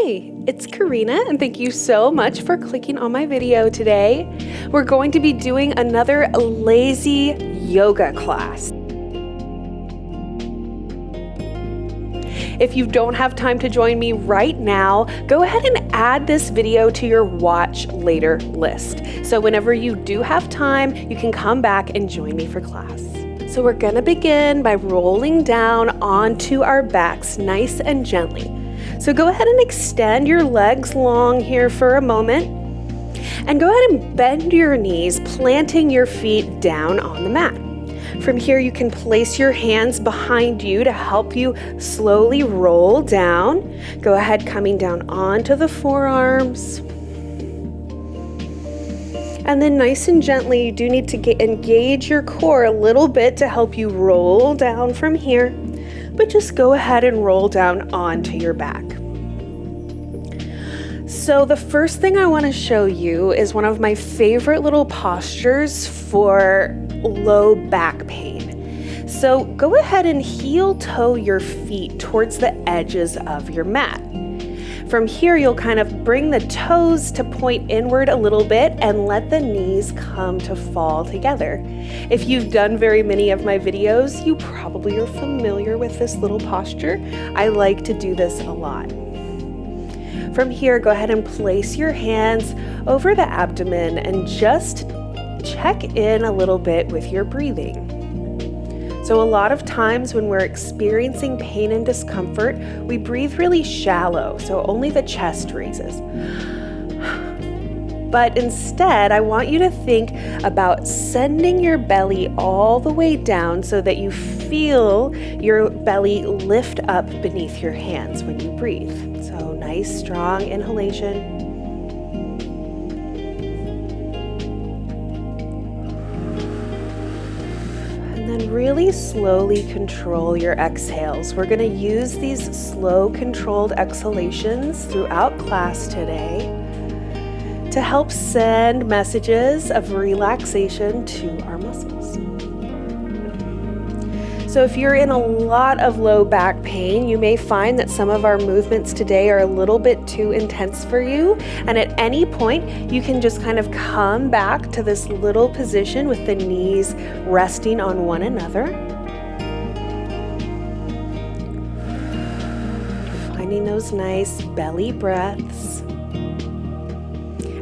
Hey, it's Corrina, and thank you so much for clicking on my video today. We're going to be doing another lazy yoga class. If you don't have time to join me right now, go ahead and add this video to your watch later list. So whenever you do have time, you can come back and join me for class. So we're gonna begin by rolling down onto our backs nice and gently. So go ahead and extend your legs long here for a moment. And go ahead and bend your knees, planting your feet down on the mat. From here, you can place your hands behind you to help you slowly roll down. Go ahead, coming down onto the forearms. And then nice and gently, you do need to engage your core a little bit to help you roll down from here. But just go ahead and roll down onto your back. So the first thing I want to show you is one of my favorite little postures for low back pain. So go ahead and heel toe your feet towards the edges of your mat. From here, you'll kind of bring the toes to point inward a little bit and let the knees come to fall together. If you've done very many of my videos, you probably are familiar with this little posture. I like to do this a lot. From here, go ahead and place your hands over the abdomen and just check in a little bit with your breathing. So a lot of times when we're experiencing pain and discomfort, we breathe really shallow, so only the chest raises. But instead, I want you to think about sending your belly all the way down so that you feel your belly lift up beneath your hands when you breathe. So nice, strong inhalation. Really slowly control your exhales. We're going to use these slow, controlled exhalations throughout class today to help send messages of relaxation to our muscles. So if you're in a lot of low back pain, you may find that some of our movements today are a little bit too intense for you. And at any point, you can just kind of come back to this little position with the knees resting on one another. Finding those nice belly breaths.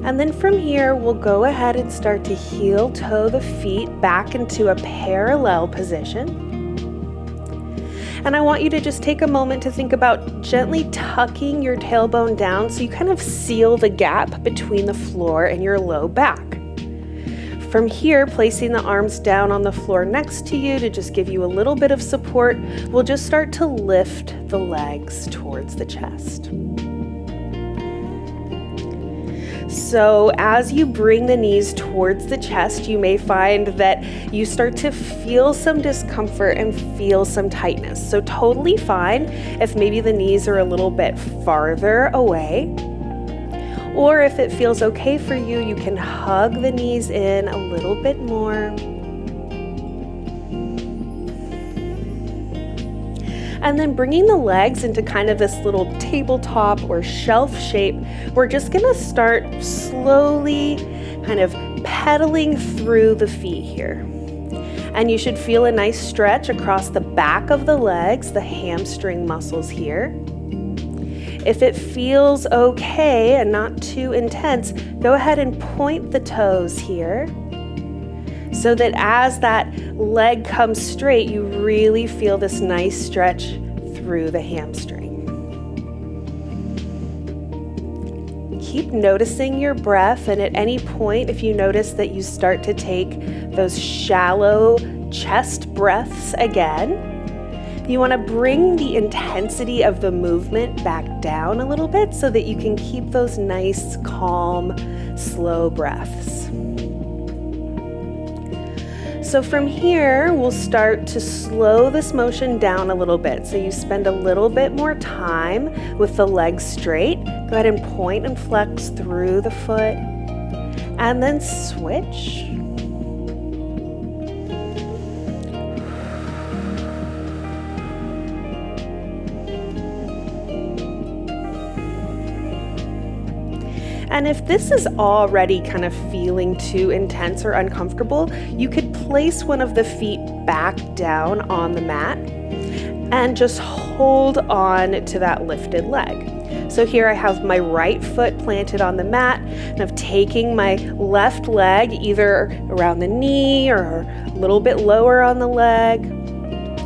And then from here, we'll go ahead and start to heel toe the feet back into a parallel position. And I want you to just take a moment to think about gently tucking your tailbone down so you kind of seal the gap between the floor and your low back. From here, placing the arms down on the floor next to you to just give you a little bit of support, we'll just start to lift the legs towards the chest. So as you bring the knees towards the chest, you may find that you start to feel some discomfort and feel some tightness. So totally fine if maybe the knees are a little bit farther away. Or if it feels okay for you, you can hug the knees in a little bit more. And then bringing the legs into kind of this little tabletop or shelf shape, we're just gonna start slowly kind of pedaling through the feet here. And you should feel a nice stretch across the back of the legs, the hamstring muscles here. If it feels okay and not too intense, go ahead and point the toes here, so that as that leg comes straight, you really feel this nice stretch through the hamstring. Keep noticing your breath, and at any point, if you notice that you start to take those shallow chest breaths again, you want to bring the intensity of the movement back down a little bit so that you can keep those nice, calm, slow breaths. So from here, we'll start to slow this motion down a little bit. So you spend a little bit more time with the legs straight. Go ahead and point and flex through the foot, and then switch. And if this is already kind of feeling too intense or uncomfortable, you could place one of the feet back down on the mat and just hold on to that lifted leg. So here I have my right foot planted on the mat, and I'm taking my left leg either around the knee or a little bit lower on the leg,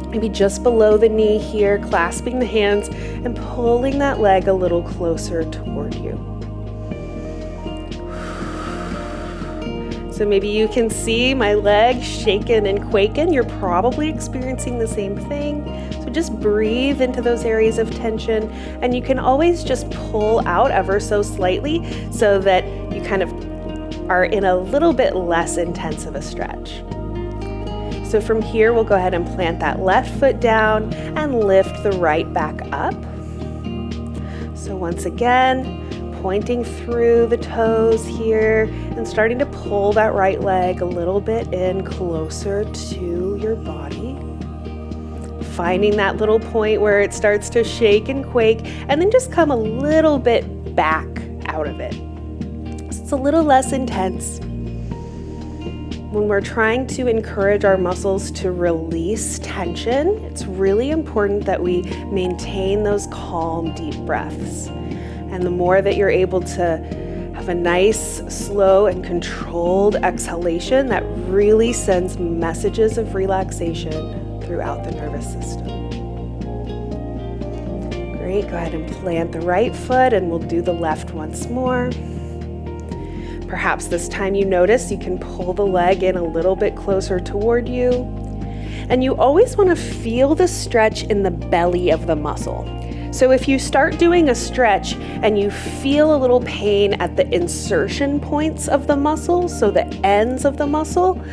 maybe just below the knee here, clasping the hands and pulling that leg a little closer toward you. So maybe you can see my leg shaking and quaking. You're probably experiencing the same thing. So just breathe into those areas of tension, and you can always just pull out ever so slightly so that you kind of are in a little bit less intense of a stretch. So from here, we'll go ahead and plant that left foot down and lift the right back up. So once again, pointing through the toes here and starting to pull that right leg a little bit in closer to your body. Finding that little point where it starts to shake and quake, and then just come a little bit back out of it. So it's a little less intense. When we're trying to encourage our muscles to release tension, it's really important that we maintain those calm, deep breaths. And the more that you're able to have a nice, slow, and controlled exhalation, that really sends messages of relaxation throughout the nervous system. Great, go ahead and plant the right foot, and we'll do the left once more. Perhaps this time you notice you can pull the leg in a little bit closer toward you. And you always want to feel the stretch in the belly of the muscle. So if you start doing a stretch and you feel a little pain at the insertion points of the muscle, so the ends of the muscle,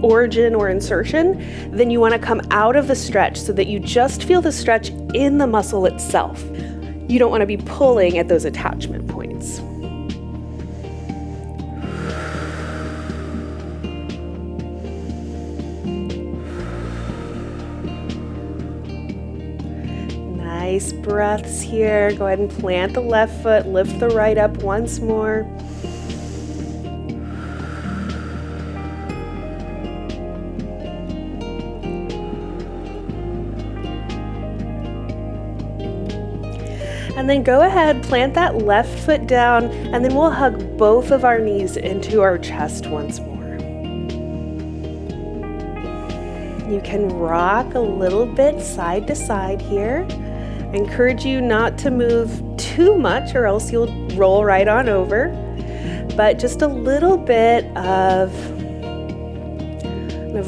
origin or insertion, then you want to come out of the stretch so that you just feel the stretch in the muscle itself. You don't want to be pulling at those attachment points. Nice breaths here. Go ahead and plant the left foot, lift the right up once more. And then go ahead, plant that left foot down, and then we'll hug both of our knees into our chest once more. You can rock a little bit side to side here. I encourage you not to move too much or else you'll roll right on over, but just a little bit of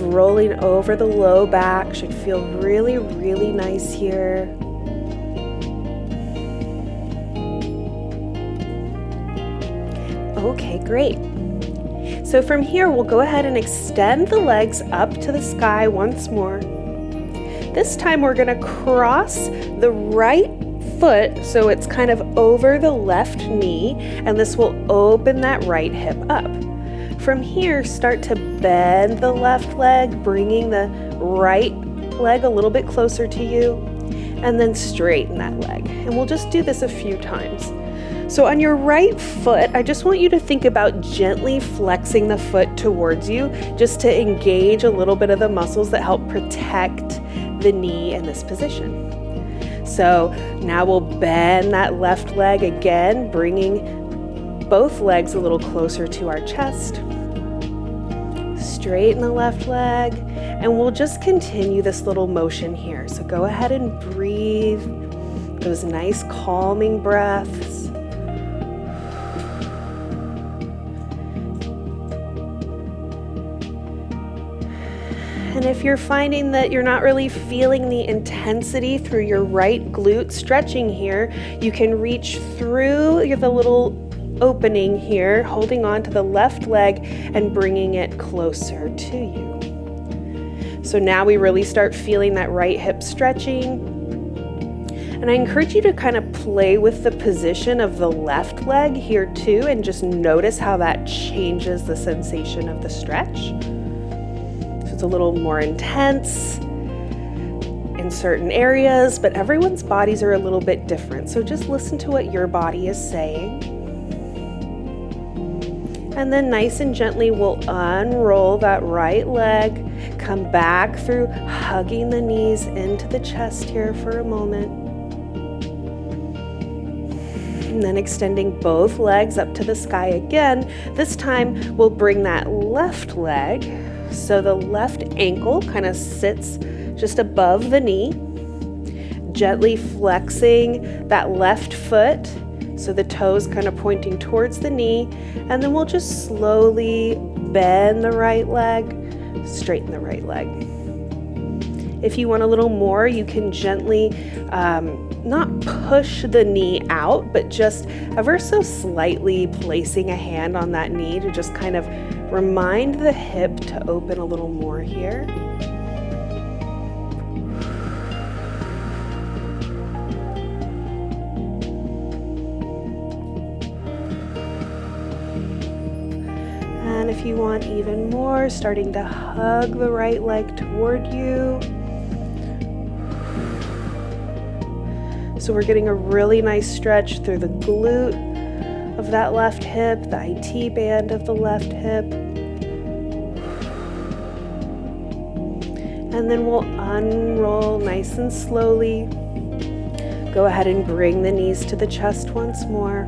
rolling over the low back should feel really, really nice here. Okay, great. So from here, we'll go ahead and extend the legs up to the sky once more. This time we're going to cross the right foot so it's kind of over the left knee, and this will open that right hip up. From here, start to bend the left leg, bringing the right leg a little bit closer to you, and then straighten that leg. And we'll just do this a few times. So on your right foot, I just want you to think about gently flexing the foot towards you just to engage a little bit of the muscles that help protect the knee in this position. So now we'll bend that left leg again, bringing both legs a little closer to our chest. Straighten the left leg, and we'll just continue this little motion here. So go ahead and breathe those nice calming breaths. And if you're finding that you're not really feeling the intensity through your right glute stretching here, you can reach through the little opening here, holding on to the left leg and bringing it closer to you. So now we really start feeling that right hip stretching. And I encourage you to kind of play with the position of the left leg here too, and just notice how that changes the sensation of the stretch. It's a little more intense in certain areas, but everyone's bodies are a little bit different. So just listen to what your body is saying. And then nice and gently we'll unroll that right leg, come back through, hugging the knees into the chest here for a moment. And then extending both legs up to the sky again. This time we'll bring that left leg, so the left ankle kind of sits just above the knee, gently flexing that left foot, so the toes kind of pointing towards the knee, and then we'll just slowly bend the right leg, straighten the right leg. If you want a little more, you can gently not push the knee out, but just ever so slightly placing a hand on that knee to just kind of remind the hip to open a little more here. And if you want even more, starting to hug the right leg toward you. So we're getting a really nice stretch through the glute of that left hip, the IT band of the left hip. And then we'll unroll nice and slowly. Go ahead and bring the knees to the chest once more.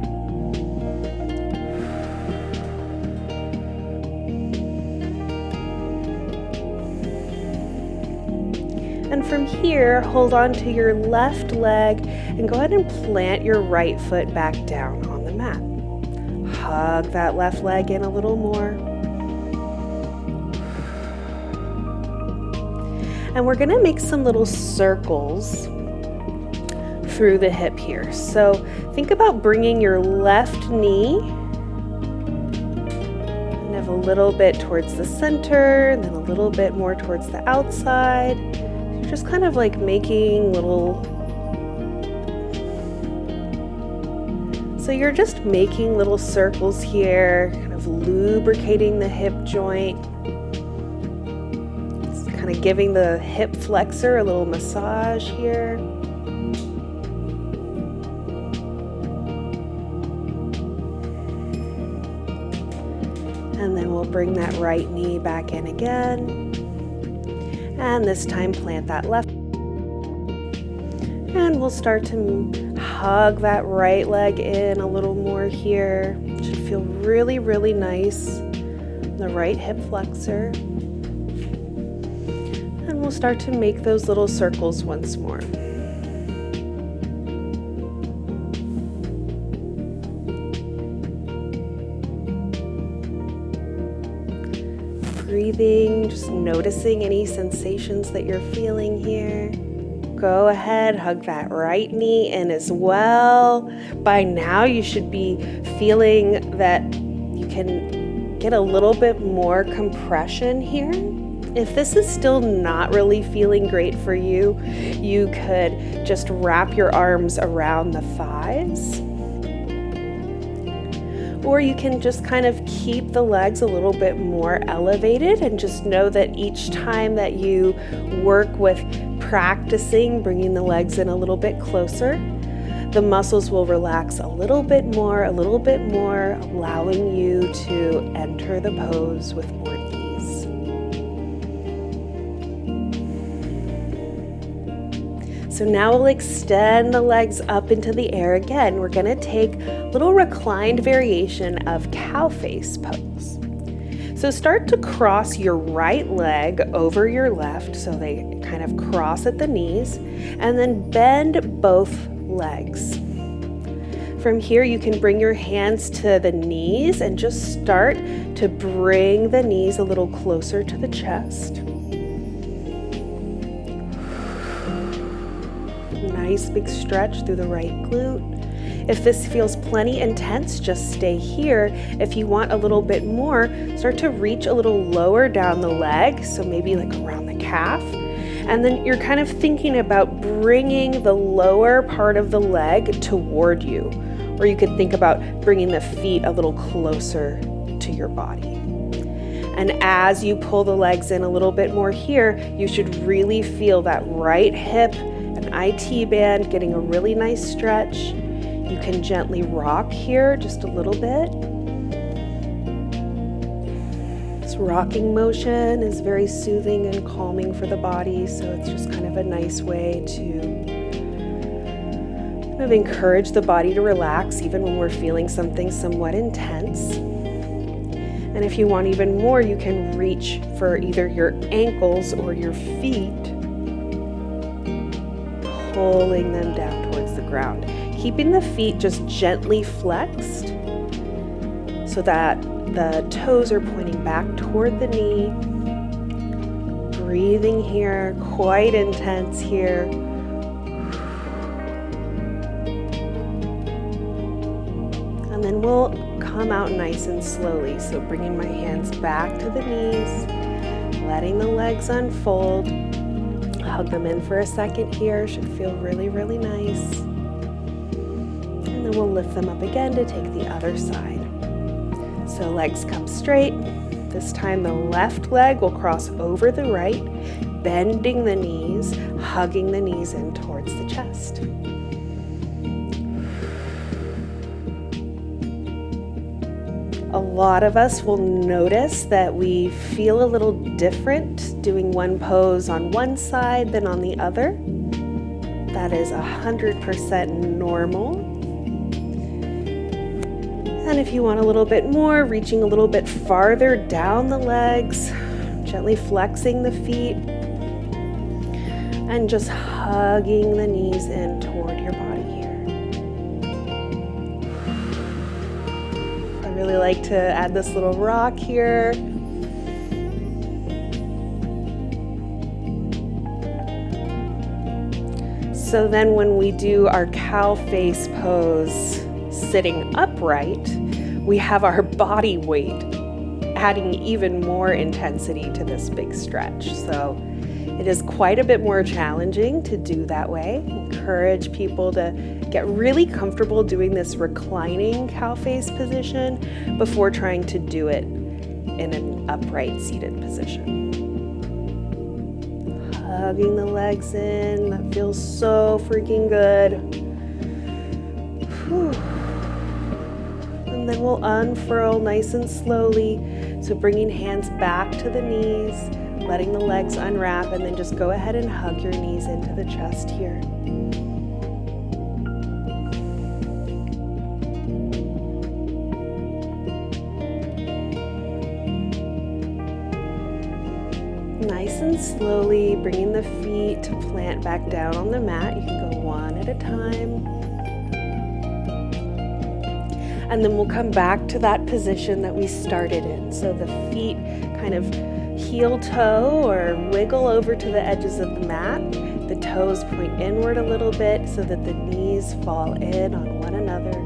And from here, hold on to your left leg and go ahead and plant your right foot back down on the mat. Hug that left leg in a little more. And we're gonna make some little circles through the hip here. So think about bringing your left knee kind of a little bit towards the center, and then a little bit more towards the outside. Just kind of like making little, so you're just making little circles here, kind of lubricating the hip joint. It's kind of giving the hip flexor a little massage here. And then we'll bring that right knee back in again. And this time plant that left. And we'll start to hug that right leg in a little more here. It should feel really, really nice. The right hip flexor. And we'll start to make those little circles once more. Breathing, just noticing any sensations that you're feeling here. Go ahead, hug that right knee in as well. By now you should be feeling that you can get a little bit more compression here. If this is still not really feeling great for you, you could just wrap your arms around the thighs. Or you can just kind of keep the legs a little bit more elevated and just know that each time that you work with practicing bringing the legs in a little bit closer, the muscles will relax a little bit more, allowing you to enter the pose with more ease. So now we'll extend the legs up into the air again. We're gonna take a little reclined variation of cow face pose. So start to cross your right leg over your left, so they kind of cross at the knees, and then bend both legs. From here, you can bring your hands to the knees and just start to bring the knees a little closer to the chest. Nice big stretch through the right glute. If this feels plenty intense, just stay here. If you want a little bit more, start to reach a little lower down the leg, so maybe like around the calf. And then you're kind of thinking about bringing the lower part of the leg toward you. Or you could think about bringing the feet a little closer to your body. And as you pull the legs in a little bit more here, you should really feel that right hip and IT band getting a really nice stretch. You can gently rock here just a little bit. rocking motion is very soothing and calming for the body, so it's just kind of a nice way to kind of encourage the body to relax even when we're feeling something somewhat intense. And if you want even more, you can reach for either your ankles or your feet, pulling them down towards the ground, keeping the feet just gently flexed so that the toes are pointing back toward the knee. Breathing here, quite intense here. And then we'll come out nice and slowly. So bringing my hands back to the knees, letting the legs unfold. Hug them in for a second here. Should feel really, really nice. And then we'll lift them up again to take the other side. So legs come straight. This time the left leg will cross over the right, bending the knees, hugging the knees in towards the chest. A lot of us will notice that we feel a little different doing one pose on one side than on the other. That is 100% normal. And if you want a little bit more, reaching a little bit farther down the legs, gently flexing the feet, and just hugging the knees in toward your body here. I really like to add this little rock here. So then when we do our cow face pose, sitting upright, we have our body weight adding even more intensity to this big stretch. So it is quite a bit more challenging to do that way. Encourage people to get really comfortable doing this reclining cow face position before trying to do it in an upright seated position. Hugging the legs in, that feels so freaking good. Whew. And then we'll unfurl nice and slowly. So bringing hands back to the knees, letting the legs unwrap, and then just go ahead and hug your knees into the chest here. Nice and slowly bringing the feet to plant back down on the mat. You can go one at a time. And then we'll come back to that position that we started in. So the feet kind of heel toe or wiggle over to the edges of the mat. The toes point inward a little bit so that the knees fall in on one another.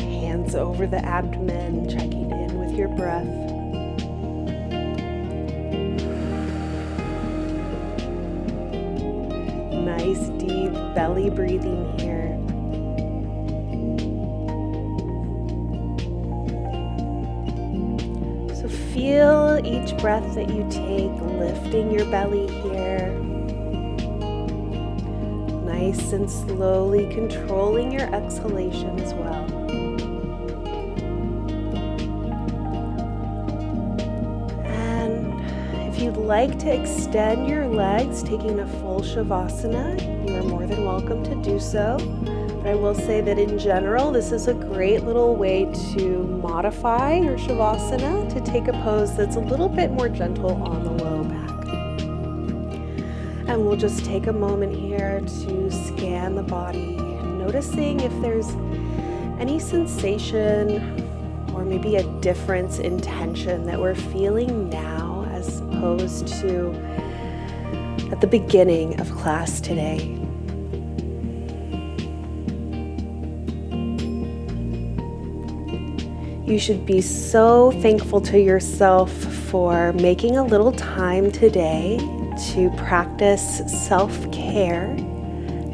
Hands over the abdomen, checking in with your breath. Nice deep belly breathing here. Feel each breath that you take, lifting your belly here. Nice and slowly controlling your exhalation as well. And if you'd like to extend your legs, taking a full Shavasana, you are more than welcome to do so. I will say that in general, this is a great little way to modify your Shavasana to take a pose that's a little bit more gentle on the low back. And we'll just take a moment here to scan the body, noticing if there's any sensation or maybe a difference in tension that we're feeling now as opposed to at the beginning of class today. You should be so thankful to yourself for making a little time today to practice self-care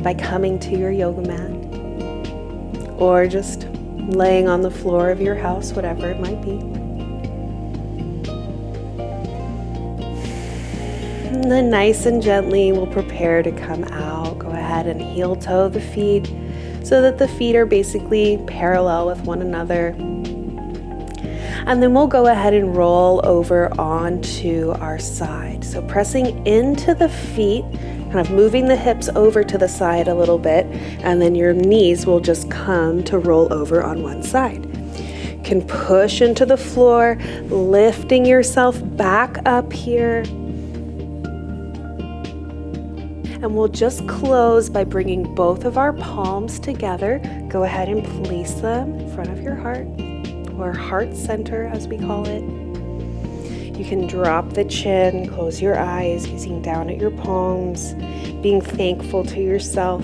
by coming to your yoga mat or just laying on the floor of your house, whatever it might be. And then nice and gently we'll prepare to come out. Go ahead and heel toe the feet so that the feet are basically parallel with one another. And then we'll go ahead and roll over onto our side. So pressing into the feet, kind of moving the hips over to the side a little bit, and then your knees will just come to roll over on one side. You can push into the floor, lifting yourself back up here. And we'll just close by bringing both of our palms together. Go ahead and place them in front of your heart, or heart center as we call it. You can drop the chin, close your eyes, gazing down at your palms, being thankful to yourself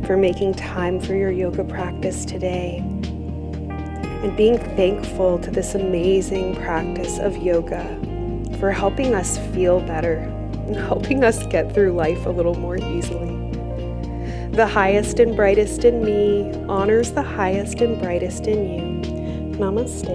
for making time for your yoga practice today, and being thankful to this amazing practice of yoga for helping us feel better and helping us get through life a little more easily. The highest and brightest in me honors the highest and brightest in you. Namaste.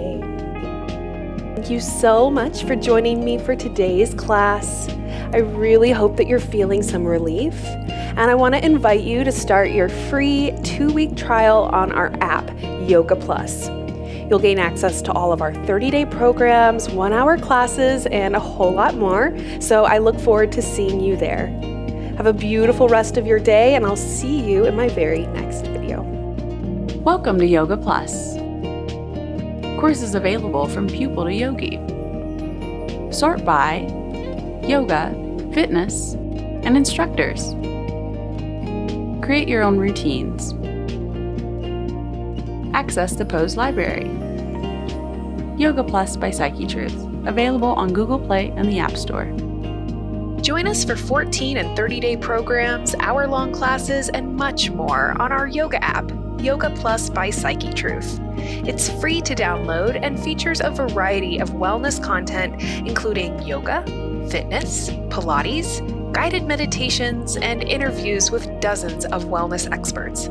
Thank you so much for joining me for today's class. I really hope that you're feeling some relief, and I want to invite you to start your free 2-week trial on our app, YogaPlus. You'll gain access to all of our 30-day programs, 1-hour classes, and a whole lot more, so I look forward to seeing you there. Have a beautiful rest of your day, and I'll see you in my very next video. Welcome to YogaPlus. Courses available from pupil to yogi. Sort by yoga, fitness, and instructors. Create your own routines. Access the pose library. YogaPlus by Truth, available on Google Play and the App Store. Join us for 14 and 30-day programs, hour-long classes, and much more on our yoga app, YogaPlus by Truth. It's free to download and features a variety of wellness content, including yoga, fitness, Pilates, guided meditations, and interviews with dozens of wellness experts.